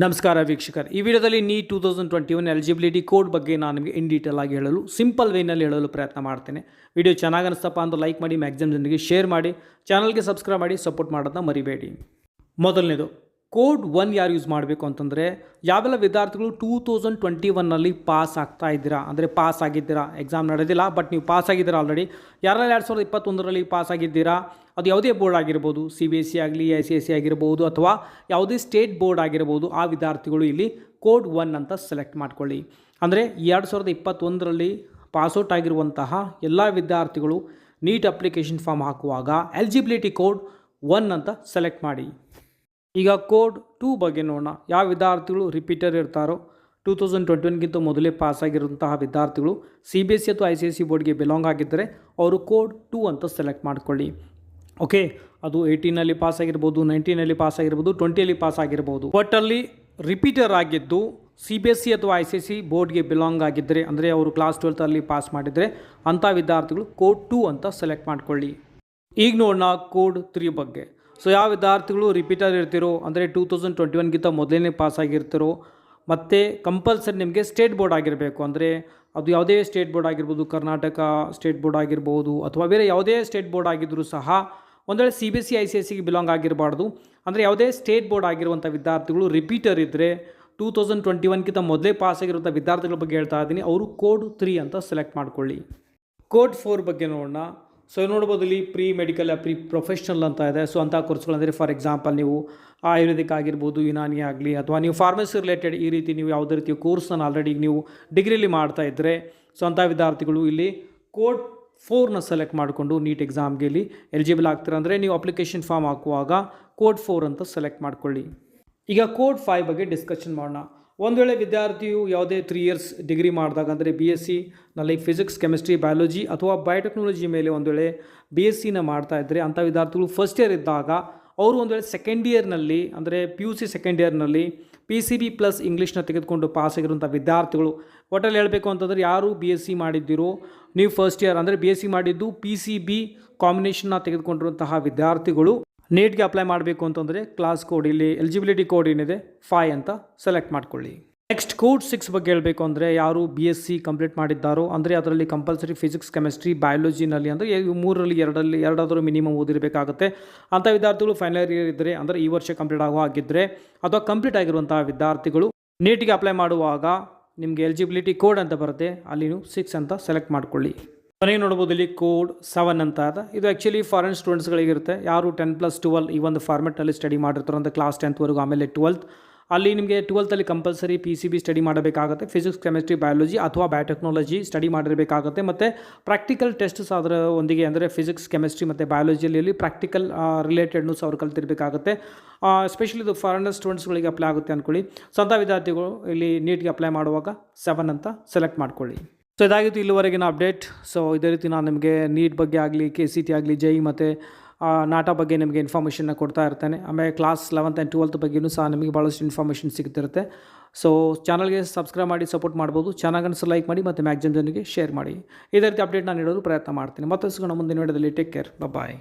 ನಮಸ್ಕಾರ ವೀಕ್ಷಕರು, ಈ ವಿಡಿಯೋದಲ್ಲಿ ನೀಟ್ 2021 ಎಲಿಜಿಬಿಲಿಟಿ ಕೋಡ್ ಬಗ್ಗೆ ನಾನು ನಿಮಗೆ ಇನ್ ಡೀಟೇಲ್ ಆಗಿ ಹೇಳಲು ಸಿಂಪಲ್ ವೇನಲ್ಲಿ ಹೇಳಲು ಪ್ರಯತ್ನ ಮಾಡ್ತೇನೆ. ವಿಡಿಯೋ ಚೆನ್ನಾಗಿ ಅನಿಸ್ತಪ್ಪ ಅಂತ ಲೈಕ್ ಮಾಡಿ, ಮ್ಯಾಕ್ಸಿಮಮ್ ಜನರಿಗೆ ಶೇರ್ ಮಾಡಿ, ಚಾನಲ್ಗೆ ಸಬ್ಸ್ಕ್ರೈಬ್ ಮಾಡಿ, ಸಪೋರ್ಟ್ ಮಾಡೋದನ್ನ ಮರಿಬೇಡಿ. ಮೊದಲನೇದು, ಕೋಡ್ 1 ಯಾರು ಯೂಸ್ ಮಾಡಬೇಕು ಅಂತಂದರೆ, ಯಾವೆಲ್ಲ ವಿದ್ಯಾರ್ಥಿಗಳು 2021ನಲ್ಲಿ ಪಾಸ್ ಆಗ್ತಾ ಇದ್ದೀರಾ, ಅಂದರೆ ಪಾಸ್ ಆಗಿದ್ದೀರಾ, ಎಕ್ಸಾಮ್ ನಡೆದಿಲ್ಲ ಬಟ್ ನೀವು ಪಾಸ್ ಆಗಿದ್ದೀರಾ ಆಲ್ರೆಡಿ. ಯಾರೆಲ್ಲ 2021ರಲ್ಲಿ ಪಾಸ್ ಆಗಿದ್ದೀರಾ, ಅದು ಯಾವುದೇ ಬೋರ್ಡ್ ಆಗಿರ್ಬೋದು, CBSE ಆಗಲಿ, ICSE ಆಗಿರ್ಬೋದು, ಅಥವಾ ಯಾವುದೇ ಸ್ಟೇಟ್ ಬೋರ್ಡ್ ಆಗಿರ್ಬೋದು, ಆ ವಿದ್ಯಾರ್ಥಿಗಳು ಇಲ್ಲಿ ಕೋಡ್ 1 ಅಂತ ಸೆಲೆಕ್ಟ್ ಮಾಡ್ಕೊಳ್ಳಿ. ಅಂದರೆ 2021ರಲ್ಲಿ ಪಾಸ್ಔಟ್ ಆಗಿರುವಂತಹ ಎಲ್ಲ ವಿದ್ಯಾರ್ಥಿಗಳು ನೀಟ್ ಅಪ್ಲಿಕೇಶನ್ ಫಾರ್ಮ್ ಹಾಕುವಾಗ ಎಲಿಜಿಬಿಲಿಟಿ ಕೋಡ್ 1 ಅಂತ ಸೆಲೆಕ್ಟ್ ಮಾಡಿ. ಈಗ ಕೋಡ್ 2 ಬಗ್ಗೆ ನೋಡೋಣ. ಯಾವ ವಿದ್ಯಾರ್ಥಿಗಳು ರಿಪೀಟರ್ ಇರ್ತಾರೋ, 2021ಗಿಂತ ಮೊದಲೇ ಪಾಸ್ ಆಗಿರುವಂತಹ ವಿದ್ಯಾರ್ಥಿಗಳು CBSE ಅಥವಾ ICSE ಬೋರ್ಡ್ಗೆ ಬಿಲಾಂಗ್ ಆಗಿದ್ದರೆ ಅವರು ಕೋಡ್ 2 ಅಂತ ಸೆಲೆಕ್ಟ್ ಮಾಡ್ಕೊಳ್ಳಿ. ಓಕೆ, ಅದು 18ನಲ್ಲಿ ಪಾಸ್ ಆಗಿರ್ಬೋದು, 19ನಲ್ಲಿ ಪಾಸ್ ಆಗಿರ್ಬೋದು, 20ಯಲ್ಲಿ ಪಾಸ್ ಆಗಿರ್ಬೋದು. ಒಟ್ಟಲ್ಲಿ ರಿಪೀಟರ್ ಆಗಿದ್ದು CBSE ಅಥವಾ ICSE ಬೋರ್ಡ್ಗೆ ಬಿಲಾಂಗ್ ಆಗಿದ್ದರೆ, ಅಂದರೆ ಅವರು ಕ್ಲಾಸ್ 12ಅಲ್ಲಿ ಪಾಸ್ ಮಾಡಿದರೆ ಅಂಥ ವಿದ್ಯಾರ್ಥಿಗಳು ಕೋಡ್ 2 ಅಂತ ಸೆಲೆಕ್ಟ್ ಮಾಡ್ಕೊಳ್ಳಿ. ಈಗ ನೋಡೋಣ ಕೋಡ್ 3 ಬಗ್ಗೆ. ಸೊ ಯಾವ ವಿದ್ಯಾರ್ಥಿಗಳು ರಿಪೀಟರ್ ಇರ್ತಿರೋ, ಅಂದರೆ 2021ಗಿಂತ ಮೊದಲೇ ಪಾಸ್ ಆಗಿರ್ತಿರೋ, ಮತ್ತು ಕಂಪಲ್ಸರಿ ನಿಮಗೆ ಸ್ಟೇಟ್ ಬೋರ್ಡ್ ಆಗಿರಬೇಕು. ಅಂದರೆ ಅದು ಯಾವುದೇ ಸ್ಟೇಟ್ ಬೋರ್ಡ್ ಆಗಿರ್ಬೋದು, ಕರ್ನಾಟಕ ಸ್ಟೇಟ್ ಬೋರ್ಡ್ ಆಗಿರ್ಬೋದು, ಅಥವಾ ಬೇರೆ ಯಾವುದೇ ಸ್ಟೇಟ್ ಬೋರ್ಡ್ ಆಗಿದ್ದರೂ ಸಹ ಒಂದು ವೇಳೆ CBSE ICSEಗೆ ಬಿಲಾಂಗ್ ಆಗಿರಬಾರ್ದು. ಅಂದರೆ ಯಾವುದೇ ಸ್ಟೇಟ್ ಬೋರ್ಡ್ ಆಗಿರುವಂಥ ವಿದ್ಯಾರ್ಥಿಗಳು ರಿಪೀಟರ್ ಇದ್ದರೆ, 2021ಗಿಂತ ಮೊದಲೇ ಪಾಸ್ ಆಗಿರುವಂಥ ವಿದ್ಯಾರ್ಥಿಗಳ ಬಗ್ಗೆ ಹೇಳ್ತಾ ಇದ್ದೀನಿ, ಅವರು ಕೋಡ್ 3 ಅಂತ ಸೆಲೆಕ್ಟ್ ಮಾಡ್ಕೊಳ್ಳಿ. ಕೋಡ್ 4 ಬಗ್ಗೆ ನೋಡೋಣ. ಸೊ ನೋಡ್ಬೋದು, ಇಲ್ಲಿ ಪ್ರೀ ಮೆಡಿಕಲ್, ಪ್ರೀ ಪ್ರೊಫೆಷ್ನಲ್ ಅಂತ ಇದೆ. ಸೊ ಅಂಥ ಕೋರ್ಸ್ಗಳಂದರೆ ಫಾರ್ ಎಕ್ಸಾಂಪಲ್ ನೀವು ಆಯುರ್ವೇದಿಕ್ ಆಗಿರ್ಬೋದು, ಯುನಾನಿ ಆಗಲಿ, ಅಥವಾ ನೀವು ಫಾರ್ಮಸಿ ರಿಲೇಟೆಡ್ ಈ ರೀತಿ ನೀವು ಯಾವುದೇ ರೀತಿಯ ಕೋರ್ಸನ್ನು ಆಲ್ರೆಡಿ ನೀವು ಡಿಗ್ರಿಲಿ ಮಾಡ್ತಾ ಇದ್ದರೆ, ಸೊ ಅಂಥ ವಿದ್ಯಾರ್ಥಿಗಳು ಇಲ್ಲಿ ಕೋಡ್ 4ನ ಸೆಲೆಕ್ಟ್ ಮಾಡಿಕೊಂಡು ನೀಟ್ ಎಕ್ಸಾಮ್ಗೆ ಇಲ್ಲಿ ಎಲಿಜಿಬಲ್ ಆಗ್ತೀರ. ಅಂದರೆ ನೀವು ಅಪ್ಲಿಕೇಶನ್ ಫಾರ್ಮ್ ಹಾಕುವಾಗ ಕೋಡ್ 4 ಅಂತ ಸೆಲೆಕ್ಟ್ ಮಾಡ್ಕೊಳ್ಳಿ. ಈಗ ಕೋಡ್ 5 ಬಗ್ಗೆ ಡಿಸ್ಕಷನ್ ಮಾಡೋಣ. ಒಂದು ವೇಳೆ ವಿದ್ಯಾರ್ಥಿಯು ಯಾವುದೇ 3 ಇಯರ್ಸ್ ಡಿಗ್ರಿ ಮಾಡಿದಾಗ, ಅಂದರೆ BSc ಫಿಸಿಕ್ಸ್, ಕೆಮಿಸ್ಟ್ರಿ, ಬಯಾಲಜಿ ಅಥವಾ ಬಯೋಟೆಕ್ನಾಲಜಿ ಮೇಲೆ ಒಂದು ವೇಳೆ BScನ ಮಾಡ್ತಾ ಇದ್ದರೆ, ಅಂಥ ವಿದ್ಯಾರ್ಥಿಗಳು ಫಸ್ಟ್ ಇಯರ್ ಇದ್ದಾಗ ಅವರು ಒಂದು ವೇಳೆ ಸೆಕೆಂಡ್ ಇಯರ್ನಲ್ಲಿ, ಅಂದರೆ PUC ಸೆಕೆಂಡ್ ಇಯರ್ನಲ್ಲಿ PCB ಪ್ಲಸ್ ಇಂಗ್ಲೀಷ್ನ ತೆಗೆದುಕೊಂಡು ಪಾಸ್ ಆಗಿರುವಂಥ ವಿದ್ಯಾರ್ಥಿಗಳು, ಒಟ್ಟಲ್ಲಿ ಹೇಳಬೇಕು ಅಂತಂದರೆ ಯಾರು BSc ಮಾಡಿದ್ದೀರೋ, ನೀವು ಫಸ್ಟ್ ಇಯರ್ ಅಂದರೆ BSc ಮಾಡಿದ್ದು PCB ಕಾಂಬಿನೇಷನ್ನ ತೆಗೆದುಕೊಂಡಿರುವಂತಹ ವಿದ್ಯಾರ್ಥಿಗಳು ನೀಟ್ಗೆ ಅಪ್ಲೈ ಮಾಡಬೇಕು ಅಂತಂದರೆ ಕ್ಲಾಸ್ ಕೋಡ್, ಇಲ್ಲಿ ಎಲಿಜಿಬಿಲಿಟಿ ಕೋಡ್ ಏನಿದೆ 5 ಅಂತ ಸೆಲೆಕ್ಟ್ ಮಾಡ್ಕೊಳ್ಳಿ. ನೆಕ್ಸ್ಟ್ ಕೋಡ್ 6 ಬಗ್ಗೆ ಹೇಳಬೇಕು ಅಂದರೆ, ಯಾರು BSc ಕಂಪ್ಲೀಟ್ ಮಾಡಿದ್ದಾರೋ, ಅಂದರೆ ಅದರಲ್ಲಿ ಕಂಪಲ್ಸರಿ ಫಿಸಿಕ್ಸ್, ಕೆಮಿಸ್ಟ್ರಿ, ಬಯಾಲಜಿನಲ್ಲಿ, ಅಂದರೆ 3ರಲ್ಲಿ 2 ಮಿನಿಮಮ್ ಓದಿರಬೇಕಾಗುತ್ತೆ. ಅಂಥ ವಿದ್ಯಾರ್ಥಿಗಳು ಫೈನಲ್ ಇಯರ್ ಇದ್ದರೆ, ಅಂದರೆ ಈ ವರ್ಷ ಕಂಪ್ಲೀಟ್ ಆಗೋ ಹಾಗಿದ್ದರೆ, ಅಥವಾ ಕಂಪ್ಲೀಟ್ ಆಗಿರುವಂತಹ ವಿದ್ಯಾರ್ಥಿಗಳು ನೀಟಿಗೆ ಅಪ್ಲೈ ಮಾಡುವಾಗ ನಿಮಗೆ ಎಲಿಜಿಬಿಲಿಟಿ ಕೋಡ್ ಅಂತ ಬರುತ್ತೆ, ಅಲ್ಲಿ ನೀವು 6 ಅಂತ ಸೆಲೆಕ್ಟ್ ಮಾಡ್ಕೊಳ್ಳಿ. ಕೊನೆಗೆ ನೋಡ್ಬೋದು, ಇಲ್ಲಿ ಕೋಡ್ 7 ಅಂತ ಇದೆ. ಇದು ಆ್ಯಕ್ಚುಲಿ ಫಾರಿನ್ ಸ್ಟೂಡೆಂಟ್ಸ್ಗಳಿಗಿರುತ್ತೆ. ಯಾರು 10+12 ಈ ಒಂದು ಫಾರ್ಮೆಟಲ್ಲಿ ಸ್ಟಡಿ ಮಾಡಿರ್ತಾರೋ, ಅಂದರೆ ಕ್ಲಾಸ್ 10th ಆಮೇಲೆ 12th, ಅಲ್ಲಿ ನಿಮಗೆ 12th ಕಂಪಲ್ಸರಿ PCB ಸ್ಟಡಿ ಮಾಡಬೇಕಾಗುತ್ತೆ. ಫಿಸಿಕ್ಸ್, ಕೆಮಿಸ್ಟ್ರಿ, ಬಯಾಲಜಿ ಅಥವಾ ಬಯೋಟೆಕ್ನಾಲಜಿ ಸ್ಟಡಿ ಮಾಡಿರಬೇಕಾಗುತ್ತೆ. ಮತ್ತು ಪ್ರಾಕ್ಟಿಕಲ್ ಟೆಸ್ಟ್ಸ್ ಅದರ ಒಂದಿಗೆ, ಅಂದರೆ ಫಿಸಿಕ್ಸ್, ಕೆಮಿಸ್ಟ್ರಿ ಮತ್ತು ಬಯಾಲಜಿಯಲ್ಲಿ ಪ್ರಾಕ್ಟಿಕಲ್ ರಿಲೇಟೆಡ್ನು ಸಹ ಅವ್ರು ಕಲ್ತಿರಬೇಕಾಗುತ್ತೆ. ಎಸ್ಪೆಷಲಿ ಇದು ಫಾರಿನರ್ ಸ್ಟೂಡೆಂಟ್ಸ್ಗಳಿಗೆ ಅಪ್ಲೈ ಆಗುತ್ತೆ ಅಂದ್ಕೊಳ್ಳಿ. ಸ್ವಂತ ವಿದ್ಯಾರ್ಥಿಗಳು ಇಲ್ಲಿ ನೀಟ್ಗೆ ಅಪ್ಲೈ ಮಾಡುವಾಗ 7 ಅಂತ ಸೆಲೆಕ್ಟ್ ಮಾಡ್ಕೊಳ್ಳಿ. ಸೊ ಇದಾಗಿತ್ತು ಇಲ್ಲಿವರೆಗಿನ ಅಪ್ಡೇಟ್. ಸೊ ಇದೇ ರೀತಿ ನಾನು ನಿಮಗೆ ನೀಟ್ ಬಗ್ಗೆ ಆಗಲಿ, KCET ಆಗಲಿ, JEE ಮತ್ತು ನಾಟಾ ಬಗ್ಗೆ ನಿಮಗೆ ಇನ್ಫಾರ್ಮೇಷನ್ನ ಕೊಡ್ತಾ ಇರ್ತೇನೆ. ಆಮೇಲೆ ಕ್ಲಾಸ್ 11th and 12th ಬಗ್ಗೆಯೂ ಸಹ ನಿಮಗೆ ಭಾಳಷ್ಟು ಇನ್ಫಾರ್ಮೇಷನ್ ಸಿಗ್ತಿರುತ್ತೆ. ಸೊ ಚಾನಲ್ಗೆ ಸಬ್ಸ್ಕ್ರೈಬ್ ಮಾಡಿ ಸಪೋರ್ಟ್ ಮಾಡ್ಬೋದು. ಚೆನ್ನಾಗಿ ಅನಿಸಿದ್ರೆ ಲೈಕ್ ಮಾಡಿ ಮತ್ತು ಮ್ಯಾಕ್ಸಿಮಮ್ ಜನರಿಗೆ ಶೇರ್ ಮಾಡಿ. ಇದೇ ರೀತಿ ಅಪ್ಡೇಟ್ ನಾನು ನೀಡೋದು ಪ್ರಯತ್ನ ಮಾಡ್ತೀನಿ. ಮತ್ತೆ ಸಿಗೋಣ ಮುಂದಿನ ವಿಡಿಯೋದಲ್ಲಿ. ಟೇಕ್ ಕೇರ್, ಬಾಯ್.